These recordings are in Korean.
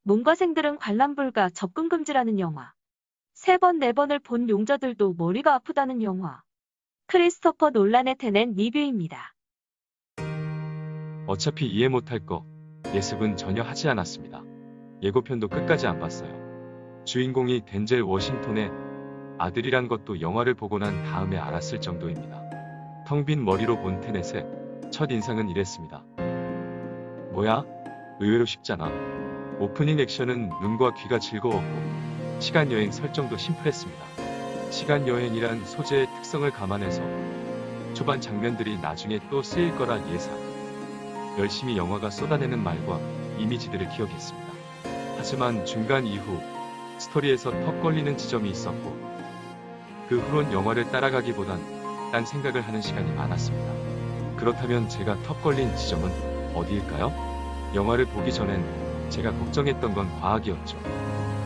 문과생들은 관람 불가, 접근 금지라는 영화. 3번, 4번을 본 용자들도 머리가 아프다는 영화. 크리스토퍼 놀란의 테넷 리뷰입니다. 어차피 이해 못할 거 예습은 전혀 하지 않았습니다. 예고편도 끝까지 안 봤어요. 주인공이 덴젤 워싱턴의 아들이란 것도 영화를 보고 난 다음에 알았을 정도입니다. 텅 빈 머리로 본 테넷의 첫 인상은 이랬습니다. 뭐야? 의외로 쉽잖아. 오프닝 액션은 눈과 귀가 즐거웠고 시간여행 설정도 심플했습니다. 시간여행이란 소재의 특성을 감안해서 초반 장면들이 나중에 또 쓰일 거라 예상. 열심히 영화가 쏟아내는 말과 이미지들을 기억했습니다. 하지만 중간 이후 스토리에서 턱 걸리는 지점이 있었고 그 후론 영화를 따라가기보단 딴 생각을 하는 시간이 많았습니다. 그렇다면 제가 턱 걸린 지점은 어디일까요? 영화를 보기 전엔 제가 걱정했던 건 과학이었죠.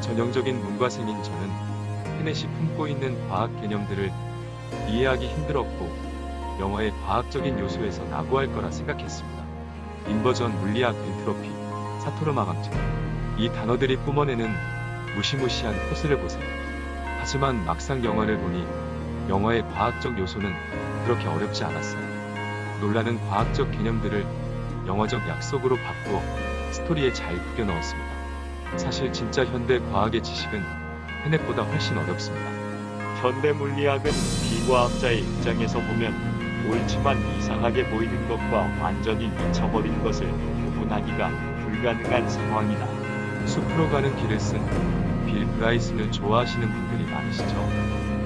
전형적인 문과생인 저는 테넷이 품고 있는 과학 개념들을 이해하기 힘들었고 영화의 과학적인 요소에서 낙오할 거라 생각했습니다. 인버전, 물리학, 엔트로피, 사토르마강점 이 단어들이 뿜어내는 무시무시한 포스를 보세요. 하지만 막상 영화를 보니 영화의 과학적 요소는 그렇게 어렵지 않았어요. 놀라는 과학적 개념들을 영화적 약속으로 바꾸어 스토리에 잘 구겨 넣었습니다. 사실 진짜 현대 과학의 지식은 테넷보다 훨씬 어렵습니다. 현대 물리학은 비과학자의 입장에서 보면 옳지만 이상하게 보이는 것과 완전히 미쳐버린 것을 구분하기가 불가능한 상황이다. 숲으로 가는 길을 쓴 빌 브라이슨을 좋아하시는 분들이 많으시죠.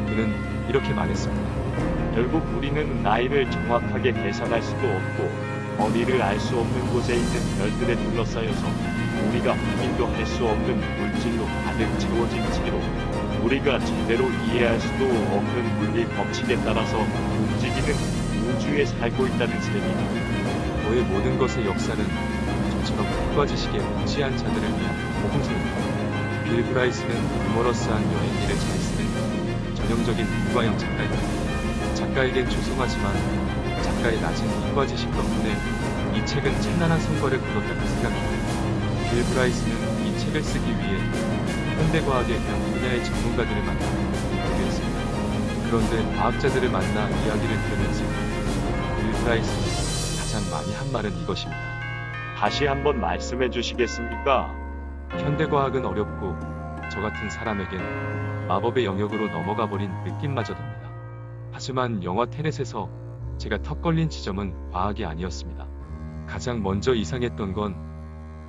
그는 이렇게 말했습니다. 결국 우리는 나이를 정확하게 계산할 수도 없고 거리를 알 수 없는 곳에 있는 별들에 둘러싸여서 우리가 확인도 할 수 없는 물질로 가득 채워진 지로 우리가 제대로 이해할 수도 없는 물리 법칙에 따라서 움직이는 우주에 살고 있다는 셈이다. 너의 모든 것의 역사는 저처럼 국가지식에 무지한 자들을 위한 모범생입니다. 빌 브라이슨은 유머러스한 여행기를 잘 쓰는 전형적인 문과형 작가입니다. 작가에겐 죄송하지만 작가의 낮은 이과지식 덕분에 이 책은 찬란한 성과를 거뒀다고 생각합니다. 빌 브라이슨은 이 책을 쓰기 위해 현대과학의 각 분야의 전문가들을 만나 인터뷰했습니다. 그런데 과학자들을 만나 이야기를 들으면서 빌 브라이슨이 가장 많이 한 말은 이것입니다. 다시 한번 말씀해 주시겠습니까? 현대과학은 어렵고 저 같은 사람에겐 마법의 영역으로 넘어가 버린 느낌마저 듭니다. 하지만 영화 테넷에서 제가 턱 걸린 지점은 과학이 아니었습니다. 가장 먼저 이상했던 건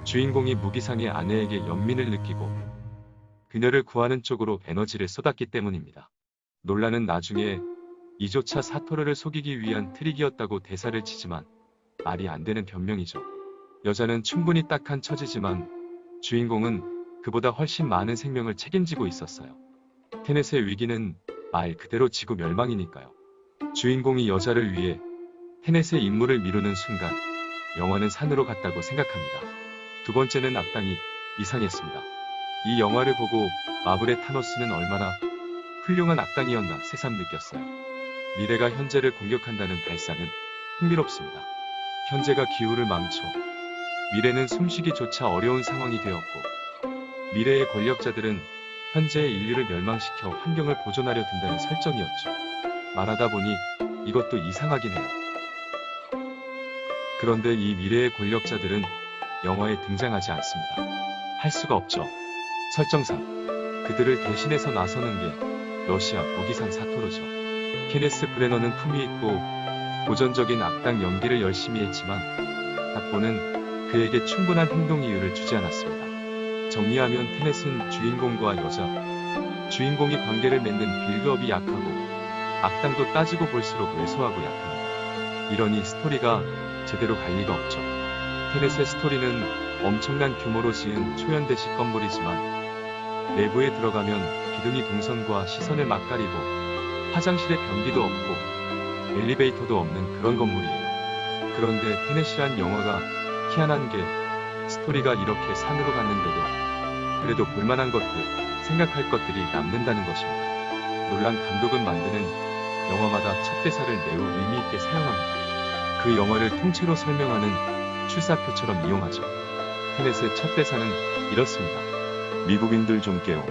주인공이 무기상의 아내에게 연민을 느끼고 그녀를 구하는 쪽으로 에너지를 쏟았기 때문입니다. 놀라는 나중에 이조차 사토르를 속이기 위한 트릭이었다고 대사를 치지만 말이 안 되는 변명이죠. 여자는 충분히 딱한 처지지만 주인공은 그보다 훨씬 많은 생명을 책임지고 있었어요. 테넷의 위기는 말 그대로 지구 멸망이니까요. 주인공이 여자를 위해 테넷의 임무를 미루는 순간 영화는 산으로 갔다고 생각합니다. 두 번째는 악당이 이상했습니다. 이 영화를 보고 마블의 타노스는 얼마나 훌륭한 악당이었나 새삼 느꼈어요. 미래가 현재를 공격한다는 발상은 흥미롭습니다. 현재가 기후를 망쳐 미래는 숨쉬기조차 어려운 상황이 되었고 미래의 권력자들은 현재의 인류를 멸망시켜 환경을 보존하려 든다는 설정이었죠. 말하다 보니 이것도 이상하긴 해요. 그런데 이 미래의 권력자들은 영화에 등장하지 않습니다. 할 수가 없죠. 설정상 그들을 대신해서 나서는 게 러시아 무기상 사토르죠. 케네스 브래너는 품위 있고 고전적인 악당 연기를 열심히 했지만 각본은 그에게 충분한 행동 이유를 주지 않았습니다. 정리하면 테넷은 주인공과 여자, 주인공이 관계를 맺는 빌드업이 약하고 악당도 따지고 볼수록 왜소하고 약합니다. 이러니 스토리가 제대로 갈 리가 없죠. 테넷의 스토리는 엄청난 규모로 지은 초현대식 건물이지만 내부에 들어가면 기둥이 동선과 시선을 막가리고 화장실에 변기도 없고 엘리베이터도 없는 그런 건물이에요. 그런데 테넷이란 영화가 희한한 게 스토리가 이렇게 산으로 갔는데도 그래도 볼만한 것들, 생각할 것들이 남는다는 것입니다. 놀란 감독은 만드는 영화마다 첫 대사를 매우 의미있게 사용합니다. 그 영화를 통째로 설명하는 출사표처럼 이용하죠. 테넷의 첫 대사는 이렇습니다. 미국인들 좀 깨워.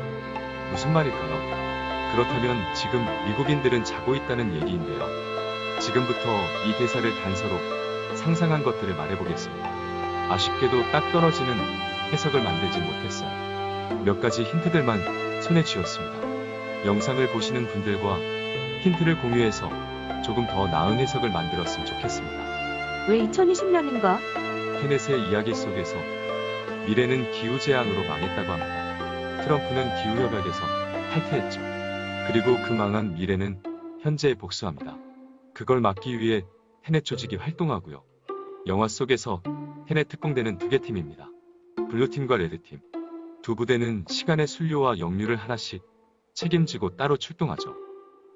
무슨 말일까요? 그렇다면 지금 미국인들은 자고 있다는 얘기인데요. 지금부터 이 대사를 단서로 상상한 것들을 말해보겠습니다. 아쉽게도 딱 떨어지는 해석을 만들지 못했어요. 몇 가지 힌트들만 손에 쥐었습니다. 영상을 보시는 분들과 힌트를 공유해서 조금 더 나은 해석을 만들었으면 좋겠습니다. 왜 2020년인가? 테넷의 이야기 속에서 미래는 기후재앙으로 망했다고 합니다. 트럼프는 기후협약에서 탈퇴했죠. 그리고 그 망한 미래는 현재에 복수합니다. 그걸 막기 위해 테넷 조직이 활동하고요. 영화 속에서 테넷 특공대는 두 개 팀입니다. 블루팀과 레드팀. 두 부대는 시간의 순료와 역류를 하나씩 책임지고 따로 출동하죠.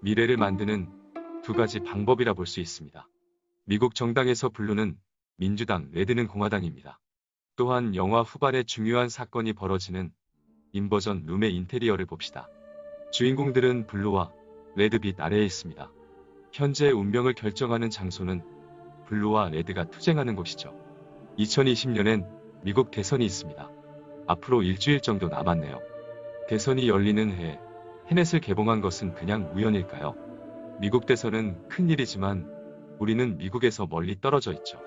미래를 만드는 두 가지 방법이라 볼 수 있습니다. 미국 정당에서 블루는 민주당, 레드는 공화당입니다. 또한 영화 후반에 중요한 사건이 벌어지는 인버전 룸의 인테리어를 봅시다. 주인공들은 블루와 레드 빛 아래에 있습니다. 현재의 운명을 결정하는 장소는 블루와 레드가 투쟁하는 곳이죠. 2020년엔 미국 대선이 있습니다. 앞으로 일주일 정도 남았네요. 대선이 열리는 해에 테넷을 개봉한 것은 그냥 우연일까요? 미국 대선은 큰일이지만 우리는 미국에서 멀리 떨어져 있죠.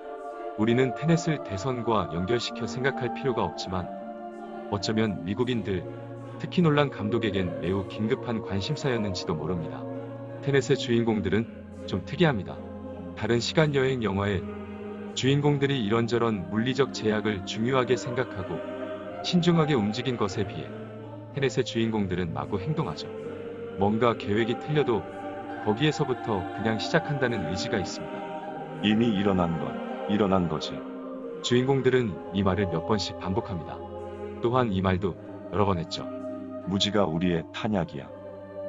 우리는 테넷을 대선과 연결시켜 생각할 필요가 없지만 어쩌면 미국인들, 특히 놀란 감독에겐 매우 긴급한 관심사였는지도 모릅니다. 테넷의 주인공들은 좀 특이합니다. 다른 시간여행 영화의 주인공들이 이런저런 물리적 제약을 중요하게 생각하고 신중하게 움직인 것에 비해 테넷의 주인공들은 마구 행동하죠. 뭔가 계획이 틀려도 거기에서부터 그냥 시작한다는 의지가 있습니다. 이미 일어난 건 일어난 거지. 주인공들은 이 말을 몇 번씩 반복합니다. 또한 이 말도 여러 번 했죠. 무지가 우리의 탄약이야.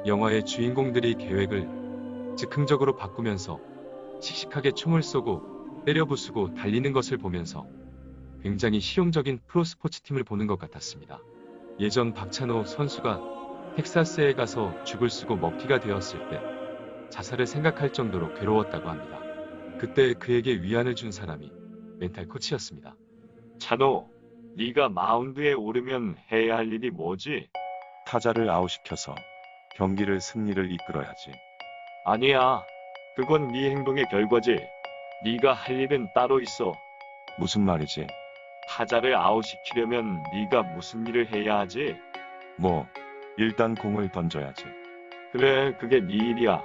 영화의 주인공들이 계획을 즉흥적으로 바꾸면서 씩씩하게 총을 쏘고 때려 부수고 달리는 것을 보면서 굉장히 실용적인 프로스포츠팀을 보는 것 같았습니다. 예전 박찬호 선수가 텍사스에 가서 죽을 쓰고 먹튀가 되었을 때 자살을 생각할 정도로 괴로웠다고 합니다. 그때 그에게 위안을 준 사람이 멘탈 코치였습니다. 찬호, 네가 마운드에 오르면 해야 할 일이 뭐지? 타자를 아웃시켜서 경기를 승리를 이끌어야지. 아니야. 그건 네 행동의 결과지. 네가 할 일은 따로 있어. 무슨 말이지? 타자를 아웃시키려면 네가 무슨 일을 해야 하지? 뭐 일단 공을 던져야지. 그래, 그게 네 일이야.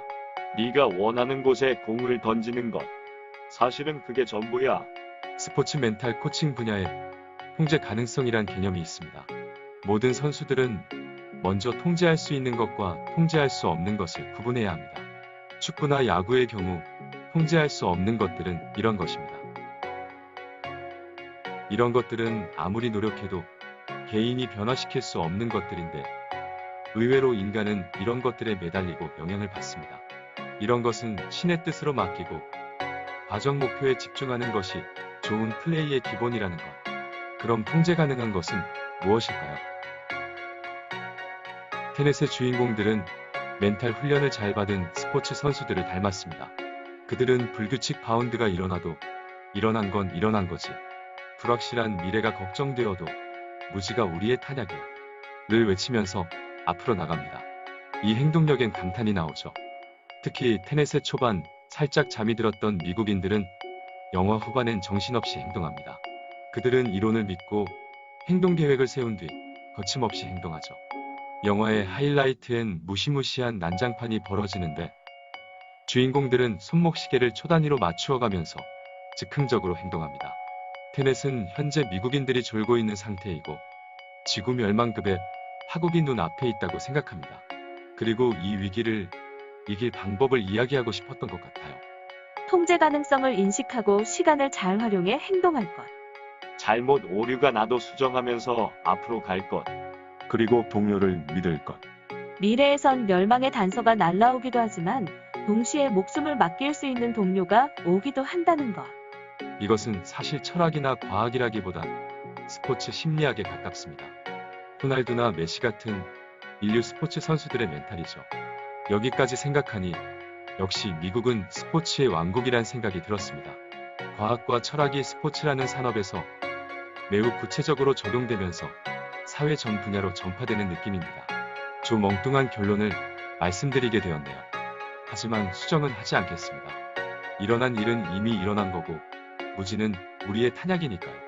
네가 원하는 곳에 공을 던지는 것. 사실은 그게 전부야. 스포츠 멘탈 코칭 분야에 통제 가능성이란 개념이 있습니다. 모든 선수들은 먼저 통제할 수 있는 것과 통제할 수 없는 것을 구분해야 합니다. 축구나 야구의 경우 통제할 수 없는 것들은 이런 것입니다. 이런 것들은 아무리 노력해도 개인이 변화시킬 수 없는 것들인데 의외로 인간은 이런 것들에 매달리고 영향을 받습니다. 이런 것은 신의 뜻으로 맡기고 과정 목표에 집중하는 것이 좋은 플레이의 기본이라는 것. 그럼 통제 가능한 것은 무엇일까요? 테넷의 주인공들은 멘탈 훈련을 잘 받은 스포츠 선수들을 닮았습니다. 그들은 불규칙 바운드가 일어나도 일어난 건 일어난 거지. 불확실한 미래가 걱정되어도 무지가 우리의 탄약이야. 를 외치면서 앞으로 나갑니다. 이 행동력엔 감탄이 나오죠. 특히 테넷의 초반 살짝 잠이 들었던 미국인들은 영화 후반엔 정신없이 행동합니다. 그들은 이론을 믿고 행동 계획을 세운 뒤 거침없이 행동하죠. 영화의 하이라이트엔 무시무시한 난장판이 벌어지는데 주인공들은 손목시계를 초 단위로 맞추어 가면서 즉흥적으로 행동합니다. 테넷은 현재 미국인들이 졸고 있는 상태이고 지구 멸망급의 파국이 눈 앞에 있다고 생각합니다. 그리고 이 위기를 이길 방법을 이야기하고 싶었던 것 같아요. 통제 가능성을 인식하고 시간을 잘 활용해 행동할 것. 잘못 오류가 나도 수정하면서 앞으로 갈 것. 그리고 동료를 믿을 것. 미래에선 멸망의 단서가 날라오기도 하지만 동시에 목숨을 맡길 수 있는 동료가 오기도 한다는 것. 이것은 사실 철학이나 과학이라기보단 스포츠 심리학에 가깝습니다. 호날두나 메시 같은 인류 스포츠 선수들의 멘탈이죠. 여기까지 생각하니 역시 미국은 스포츠의 왕국이란 생각이 들었습니다. 과학과 철학이 스포츠라는 산업에서 매우 구체적으로 적용되면서 사회 전 분야로 전파되는 느낌입니다. 좀 엉뚱한 결론을 말씀드리게 되었네요. 하지만 수정은 하지 않겠습니다. 일어난 일은 이미 일어난 거고 무지는 우리의 탄약이니까요.